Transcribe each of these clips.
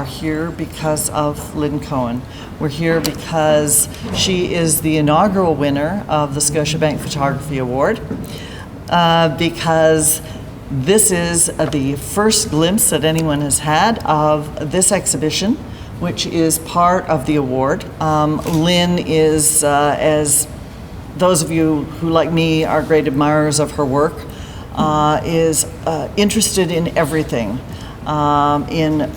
are here because of Lynne Cohen. We're here because she is the inaugural winner of the Scotiabank Photography Award, because this is the first glimpse that anyone has had of this exhibition, which is part of the award. Lynne is, as those of you who, like me, are great admirers of her work, is interested in everything, in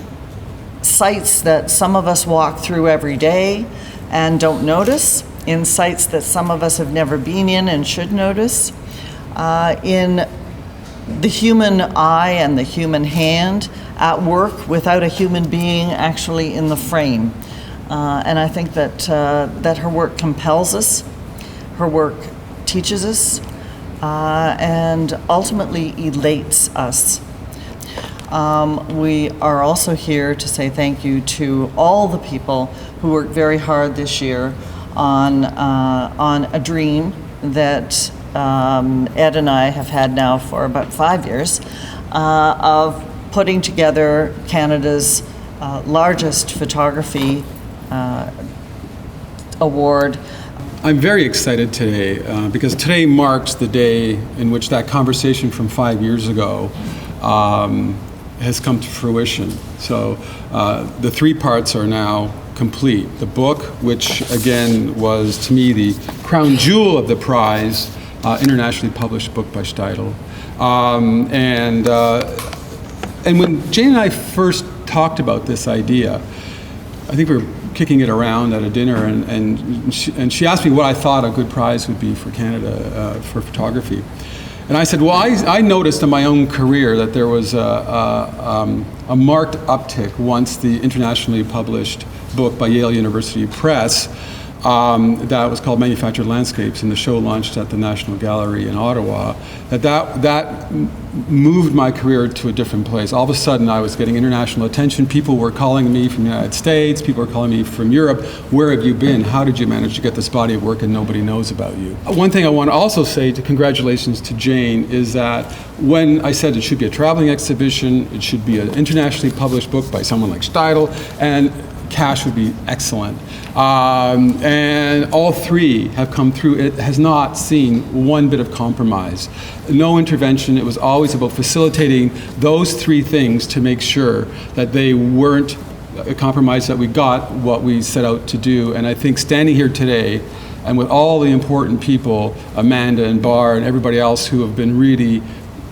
sites that some of us walk through every day and don't notice, in sites that some of us have never been in and should notice, in the human eye and the human hand at work without a human being actually in the frame. And I think that that her work compels us, her work teaches us, and ultimately elates us. We are also here to say thank you to all the people who worked very hard this year on a dream that Ed and I have had now for about 5 years, of putting together Canada's largest photography award. I'm very excited today because today marks the day in which that conversation from 5 years ago has come to fruition. So the three parts are now complete. The book, which again was to me the crown jewel of the prize, internationally published book by Steidl. And when Jane and I first talked about this idea, I think we were kicking it around at a dinner, and she asked me what I thought a good prize would be for Canada for photography. And I said, well, I noticed in my own career that there was a marked uptick once the internationally published book by Yale University Press that was called Manufactured Landscapes, and the show launched at the National Gallery in Ottawa, that moved my career to a different place. All of a sudden I was getting international attention. People were calling me from the United States, people were calling me from Europe. Where have you been? How did you manage to get this body of work and nobody knows about you? One thing I want to also say, to congratulations to Jane, is that when I said it should be a traveling exhibition, it should be an internationally published book by someone like Steidl, and cash would be excellent. And all three have come through. It has not seen one bit of compromise. No intervention. It was always about facilitating those three things to make sure that they weren't compromised, that we got what we set out to do. And I think standing here today, and with all the important people, Amanda and Bar and everybody else who have been really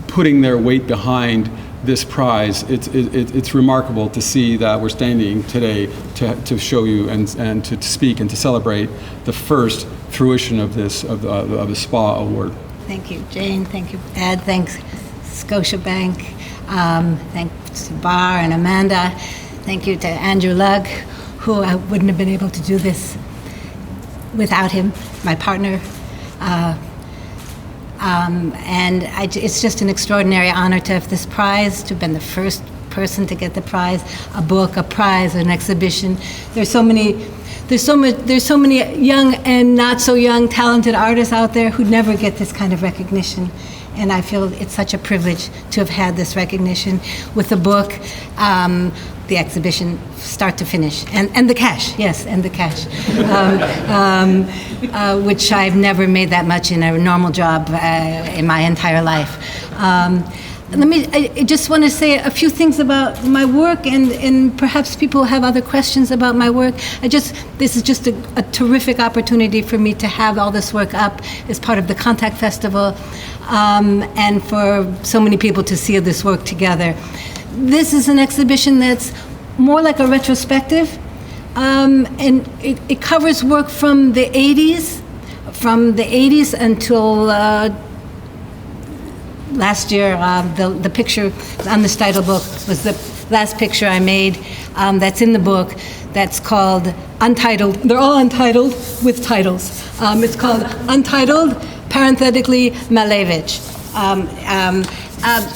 putting their weight behind this prize, it's remarkable to see that we're standing today to show you and to speak and to celebrate the first fruition of this of the SPA award. Thank you, Jane. Thank you, Ed. Thanks, Scotiabank. Thanks to Bar and Amanda. Thank you to Andrew Lugg, who I wouldn't have been able to do this without him, my partner. And it's just an extraordinary honor to have this prize, to have been the first person to get the prize, a book, a prize, an exhibition. There's so many young and not so young talented artists out there who never get this kind of recognition. And I feel it's such a privilege to have had this recognition with the book, the exhibition, start to finish, and the cash, yes, and the cash, which I've never made that much in a normal job in my entire life. I just want to say a few things about my work, and perhaps people have other questions about my work. This is just a terrific opportunity for me to have all this work up as part of the Contact Festival, and for so many people to see this work together. This is an exhibition that's more like a retrospective, and it covers work from the 80s until last year. The picture on the Steidl book was the last picture I made that's in the book, that's called Untitled. They're all untitled with titles. It's called Untitled, parenthetically, Malevich.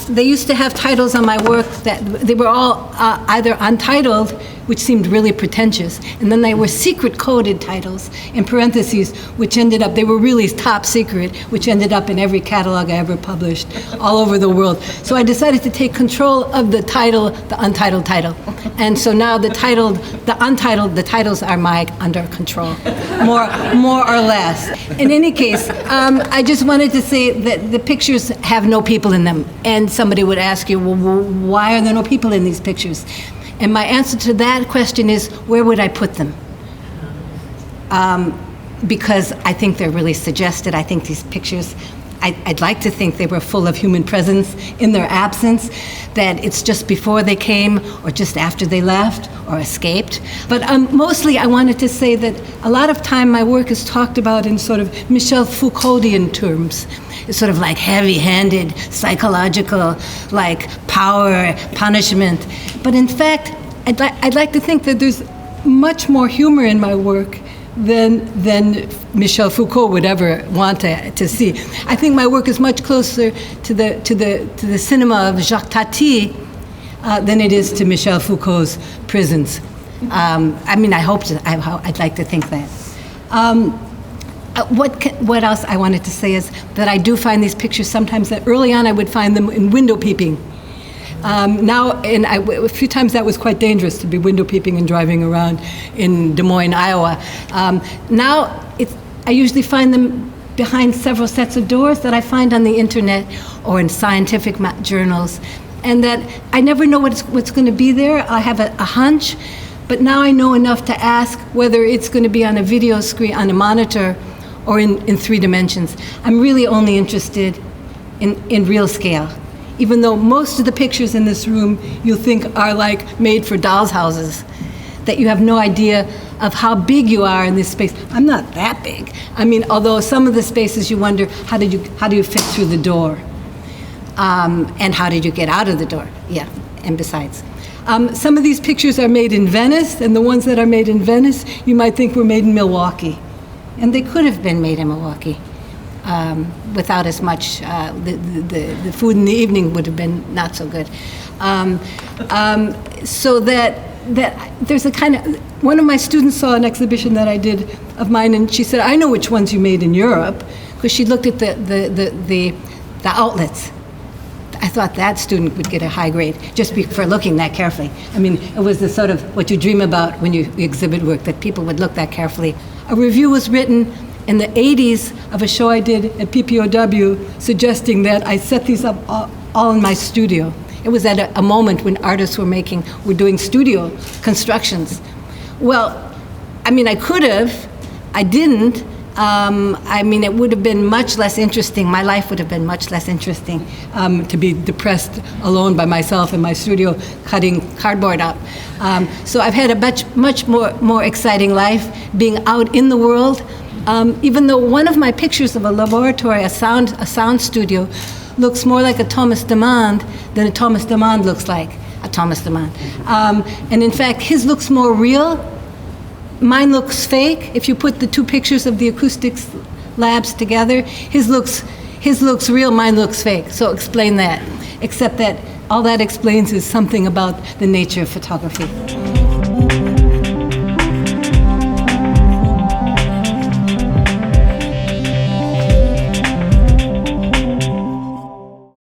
They used to have titles on my work that they were all either untitled, which seemed really pretentious, and then they were secret coded titles in parentheses, which ended up, they were really top secret, which ended up in every catalog I ever published all over the world. So I decided to take control of the title, the untitled title. And so now the untitled, the titles are under control, more or less. In any case, I just wanted to say that the pictures have no people in them. And somebody would ask you, well, why are there no people in these pictures? And my answer to that question is, where would I put them? Because I think they're really suggested. I think these pictures, I'd like to think they were full of human presence in their absence, that it's just before they came or just after they left or escaped. But mostly I wanted to say that a lot of time my work is talked about in sort of Michel Foucauldian terms. It's sort of like heavy-handed, psychological, like power, punishment. But in fact, I'd like to think that there's much more humor in my work than Michel Foucault would ever want to see. I think my work is much closer to the cinema of Jacques Tati than it is to Michel Foucault's prisons. I mean, I'd like to think that. What else I wanted to say is that I do find these pictures sometimes that early on I would find them in window peeping. Now, a few times that was quite dangerous to be window peeping and driving around in Des Moines, Iowa. Now, I usually find them behind several sets of doors that I find on the internet or in scientific journals, and that I never know what's going to be there. I have a hunch, but now I know enough to ask whether it's going to be on a video screen, on a monitor, or in 3 dimensions. I'm really only interested in real scale. Even though most of the pictures in this room you'll think are like made for dolls' houses, that you have no idea of how big you are in this space. I'm not that big. I mean, although some of the spaces you wonder, how do you fit through the door? And how did you get out of the door? Yeah, and besides. Some of these pictures are made in Venice, and the ones that are made in Venice, you might think were made in Milwaukee. And they could have been made in Milwaukee. Without as much, the food in the evening would have been not so good. So that there's a kind of, one of my students saw an exhibition that I did of mine, and she said, I know which ones you made in Europe, because she looked at the outlets. I thought that student would get a high grade just for looking that carefully. I mean, it was the sort of what you dream about when you exhibit work, that people would look that carefully. A review was written in the 80s of a show I did at PPOW suggesting that I set these up all in my studio. It was at a moment when artists were doing studio constructions. Well, I mean, I could have, I didn't. I mean, it would have been much less interesting. My life would have been much less interesting to be depressed alone by myself in my studio cutting cardboard up. So I've had a much more exciting life being out in the world. Even though one of my pictures of a laboratory, a sound studio, looks more like a Thomas Demand than a Thomas Demand looks like a Thomas Demand. And in fact, his looks more real. Mine looks fake. If you put the 2 pictures of the acoustics labs together, his looks real, mine looks fake. So explain that. Except that all that explains is something about the nature of photography.